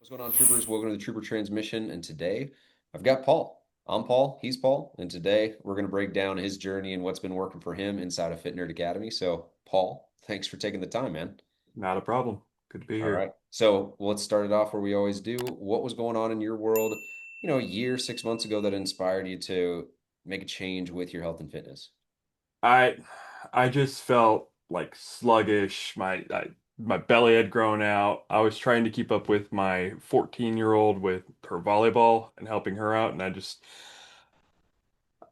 What's going on, troopers? Welcome to the Trooper Transmission. And today I've got Paul. I'm Paul, he's Paul. And today we're going to break down his journey and what's been working for him inside of Fit Nerd Academy. So, Paul, thanks for taking the time, man. Not a problem. Good to be All here. right. So, let's start it off where we always do. What was going on in your world, a year, 6 months ago that inspired you to make a change with your health and fitness? I I just felt like sluggish. My belly had grown out. I was trying to keep up with my 14-year-old with her volleyball and helping her out, and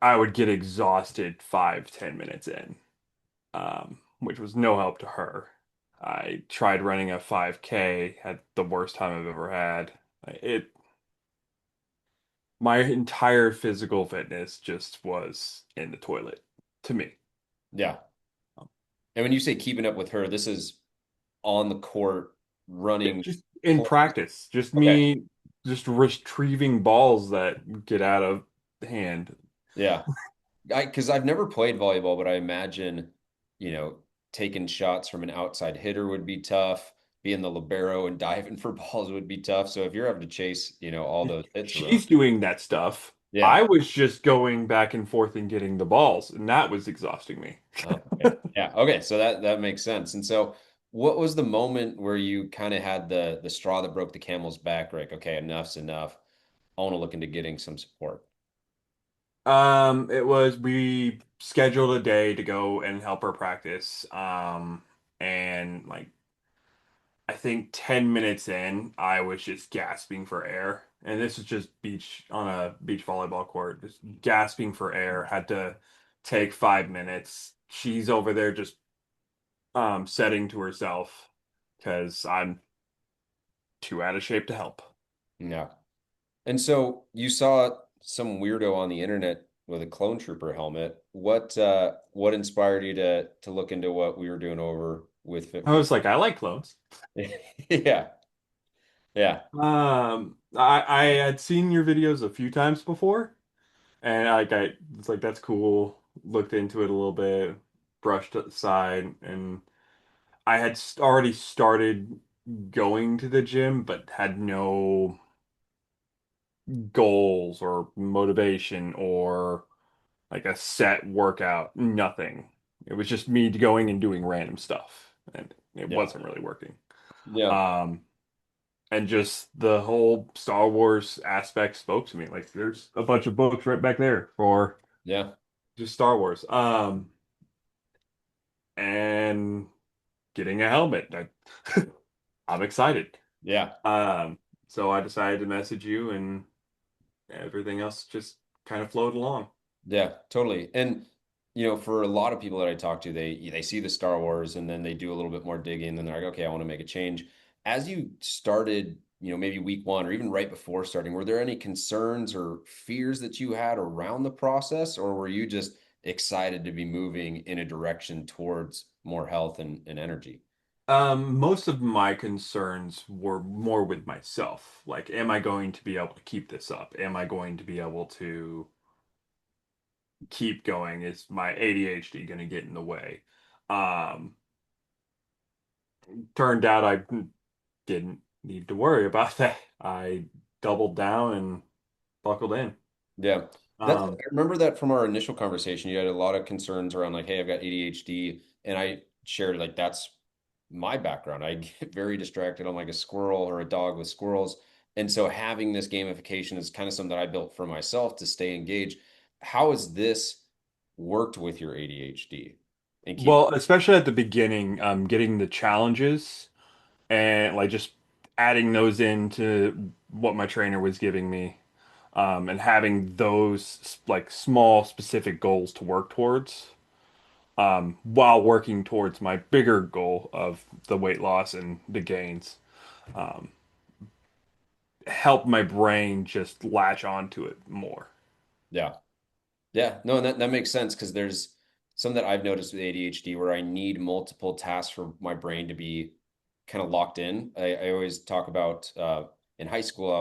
I would get exhausted 5, 10 minutes in, which was no help to her. I tried running a 5K, had the worst time I've ever had. It My entire physical fitness just was in the toilet to me. Yeah. And when you say keeping up with her, this is on the court running. Just in Full- practice, just Okay. me just retrieving balls that get out of hand. Yeah. Because I've never played volleyball, but I imagine, you know, taking shots from an outside hitter would be tough. Being the libero and diving for balls would be tough. So if you're having to chase, all those hits around, She's doing that stuff. yeah. I was just going back and forth and getting the balls, and that was exhausting me. Oh, okay. Yeah. Okay. So that makes sense. And so, what was the moment where you kind of had the straw that broke the camel's back? Like, okay, enough's enough. I want to look into getting some support. It was we scheduled a day to go and help her practice. And like I think 10 minutes in, I was just gasping for air. And this was just on a beach volleyball court, just gasping for air. Had to take 5 minutes. She's over there just setting to herself because I'm too out of shape to help. Yeah. And so you saw some weirdo on the internet with a clone trooper helmet. What inspired you to look into what we were doing over with Fit I for? was like, I like clones. Yeah, yeah, I had seen your videos a few times before, and I was like, that's cool. Looked into it a little bit, brushed it aside, and I had already started going to the gym, but had no goals or motivation or like a set workout, nothing. It was just me going and doing random stuff, and it yeah, wasn't really working. yeah, Um, and just the whole Star Wars aspect spoke to me. Like, there's a bunch of books right back there for yeah, just Star Wars. And getting a helmet. I'm excited. yeah. Um, so I decided to message you, and everything else just kind of flowed along. Yeah, totally. And for a lot of people that I talk to, they see the Star Wars and then they do a little bit more digging, and then they're like, okay, I want to make a change. As you started, maybe week one or even right before starting, were there any concerns or fears that you had around the process, or were you just excited to be moving in a direction towards more health and energy? Most of my concerns were more with myself. Like, am I going to be able to keep this up? Am I going to be able to keep going? Is my ADHD going to get in the way? Um, Turned out I didn't need to worry about that. I doubled down and buckled in. Yeah. I Um, remember that from our initial conversation. You had a lot of concerns around like, hey, I've got ADHD. And I shared like that's my background. I get very distracted. I'm like a squirrel or a dog with squirrels. And so having this gamification is kind of something that I built for myself to stay engaged. How has this worked with your ADHD and keep well, especially at the beginning, getting the challenges and like just adding those into what my trainer was giving me, and having those like small specific goals to work towards, while working towards my bigger goal of the weight loss and the gains, um, help my brain just latch onto it more. yeah. Yeah, no, and that makes sense because there's some that I've noticed with ADHD where I need multiple tasks for my brain to be kind of locked in. I always talk about in high school,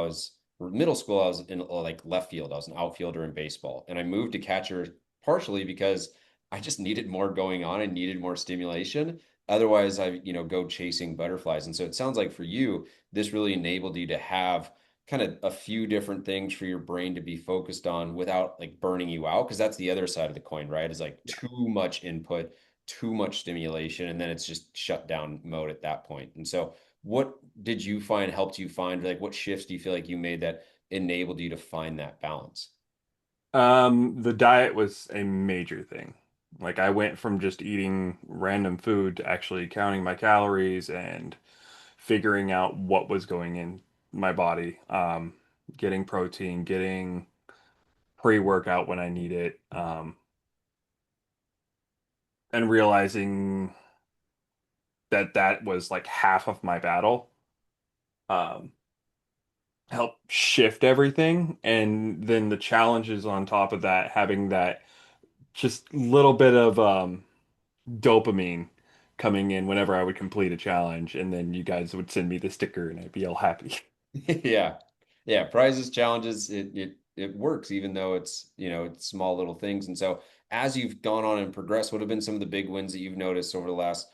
or middle school, I was in like left field. I was an outfielder in baseball, and I moved to catcher partially because I just needed more going on. I needed more stimulation. Otherwise, I, go chasing butterflies. And so it sounds like for you, this really enabled you to have kind of a few different things for your brain to be focused on without like burning you out. Because that's the other side of the coin, right? Is like Yeah. too much input, too much stimulation, and then it's just shut down mode at that point. And so, what did you find helped you find, like, what shifts do you feel like you made that enabled you to find that balance? The diet was a major thing. Like I went from just eating random food to actually counting my calories and figuring out what was going in my body. Getting protein, getting pre-workout when I need it, and realizing that that was like half of my battle. Um, Help shift everything, and then the challenges on top of that, having that just little bit of dopamine coming in whenever I would complete a challenge, and then you guys would send me the sticker, and I'd be all happy. Yeah. Yeah. Prizes, challenges, it works even though it's small little things. And so as you've gone on and progressed, what have been some of the big wins that you've noticed over the last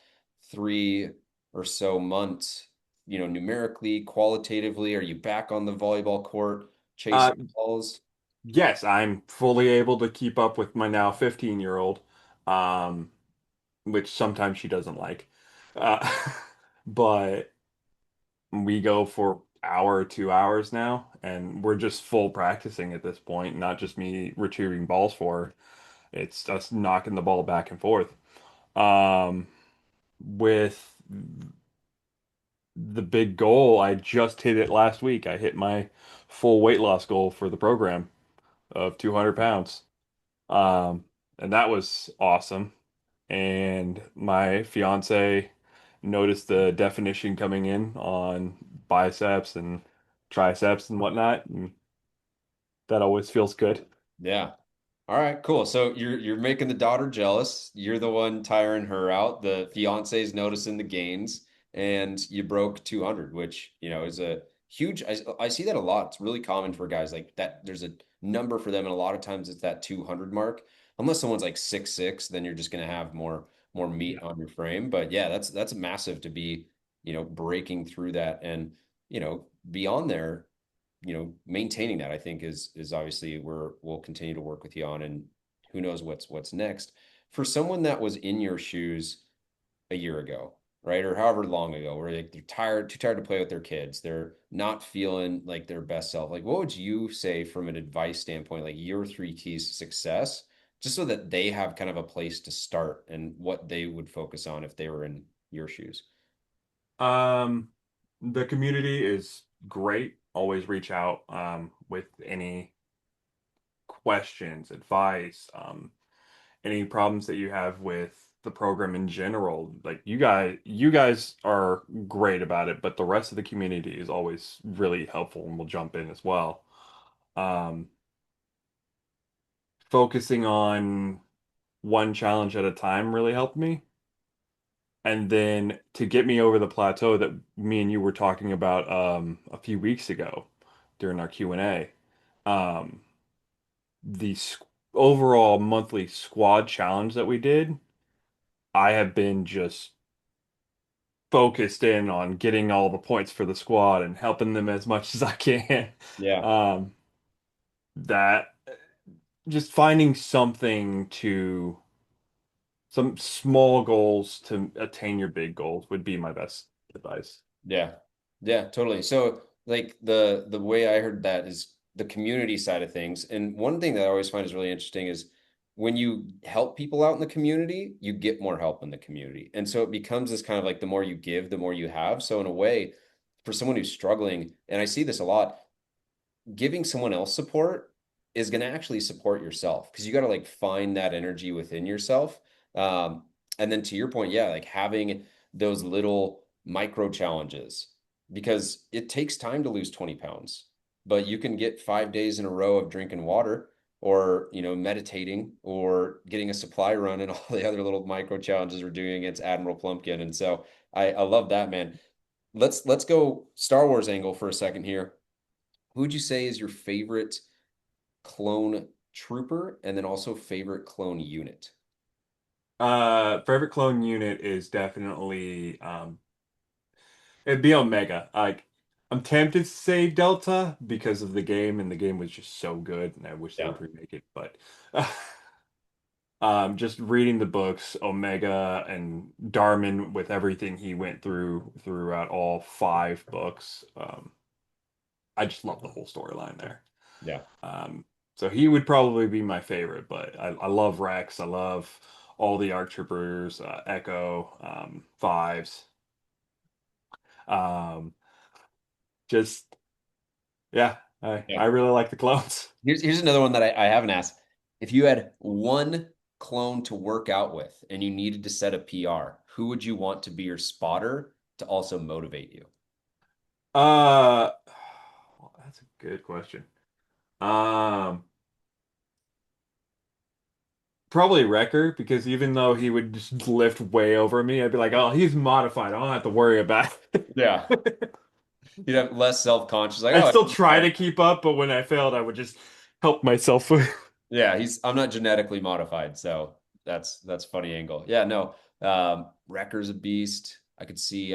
3 or so months, numerically, qualitatively? Are you back on the volleyball court Uh, chasing balls? yes, I'm fully able to keep up with my now 15-year-old, um, which sometimes she doesn't like. Uh, but we go for hour, 2 hours now, and we're just full practicing at this point, not just me retrieving balls for her. It's us knocking the ball back and forth. Um, with the big goal, I just hit it last week. I hit my full weight loss goal for the program of 200 pounds. Um, and that was awesome. And my fiance noticed the definition coming in on biceps and triceps and whatnot, and that always feels good. Yeah. All right, cool. So you're making the daughter jealous. You're the one tiring her out. The fiance's noticing the gains, and you broke 200, which, is a huge. I see that a lot. It's really common for guys like that. There's a number for them, and a lot of times it's that 200 mark. Unless someone's like 6'6", then you're just gonna have more meat Yeah. on your frame. But yeah, that's massive to be, breaking through that and, beyond there, maintaining that I think is obviously where we'll continue to work with you on, and who knows what's next. For someone that was in your shoes a year ago, right? Or however long ago, where they're tired, too tired to play with their kids, they're not feeling like their best self. Like, what would you say from an advice standpoint, like your three keys to success, just so that they have kind of a place to start and what they would focus on if they were in your shoes? Um, the community is great. Always reach out with any questions, advice, any problems that you have with the program in general. Like you guys are great about it, but the rest of the community is always really helpful and will jump in as well. Um, Focusing on one challenge at a time really helped me. And then to get me over the plateau that me and you were talking about a few weeks ago during our Q&A, um, the overall monthly squad challenge that we did, I have been just focused in on getting all the points for the squad and helping them as much as I can. Yeah. Um, that just finding something to some small goals to attain your big goals would be my best advice. Yeah. Yeah, totally. So like the way I heard that is the community side of things. And one thing that I always find is really interesting is when you help people out in the community, you get more help in the community. And so it becomes this kind of like the more you give, the more you have. So in a way, for someone who's struggling, and I see this a lot, giving someone else support is going to actually support yourself because you got to like find that energy within yourself. Um, and then to your point, yeah, like having those little micro challenges because it takes time to lose 20 pounds, but you can get 5 days in a row of drinking water or, meditating or getting a supply run and all the other little micro challenges we're doing against Admiral Plumpkin. And so I love that, man. Let's go Star Wars angle for a second here. Who would you say is your favorite clone trooper and then also favorite clone unit? Favorite clone unit is definitely it'd be Omega. Like I'm tempted to say Delta because of the game, and the game was just so good, and I wish they Yeah. would remake it. But just reading the books, Omega and Darman with everything he went through throughout all five books. I just love the whole storyline there. Yeah. Um, so he would probably be my favorite, but I love Rex. I love all the ARC troopers, Echo, Fives. Um, just yeah, I Yeah. really like the clones. Here's another one that I haven't asked. If you had one clone to work out with and you needed to set a PR, who would you want to be your spotter to also motivate you? Uh, that's a good question. Um, Probably Wrecker because even though he would just lift way over me, I'd be like, oh, he's modified. I don't have to worry about Yeah. it. You'd have less self-conscious, like, I'd oh, still try to keep up, but when I failed, I would just help myself. yeah, I'm not genetically modified, so that's funny angle. Yeah, no. Wrecker's a beast. I could see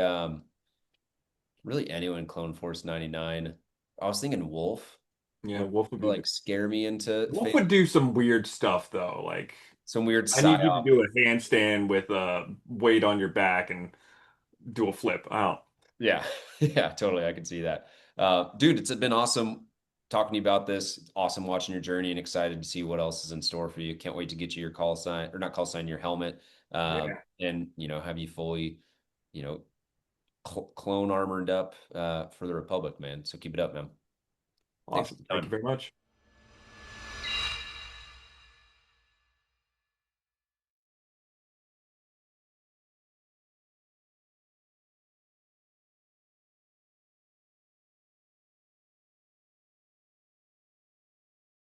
really anyone in Clone Force 99. I was thinking Wolf Yeah, would Wolf would be good. scare me into Wolf fate. would do some weird stuff though. Like Some weird I need you to psyop. do a handstand with a weight on your back and do a flip. I don't. Yeah, yeah, totally. I can see that. Dude, it's been awesome talking to you about this. It's awesome watching your journey and excited to see what else is in store for you. Can't wait to get you your call sign or not call sign, your helmet, Yeah, and have you fully, you know, clone armored up for the Republic, man. So keep it up, man. Thanks for awesome. the Thank you time. very much.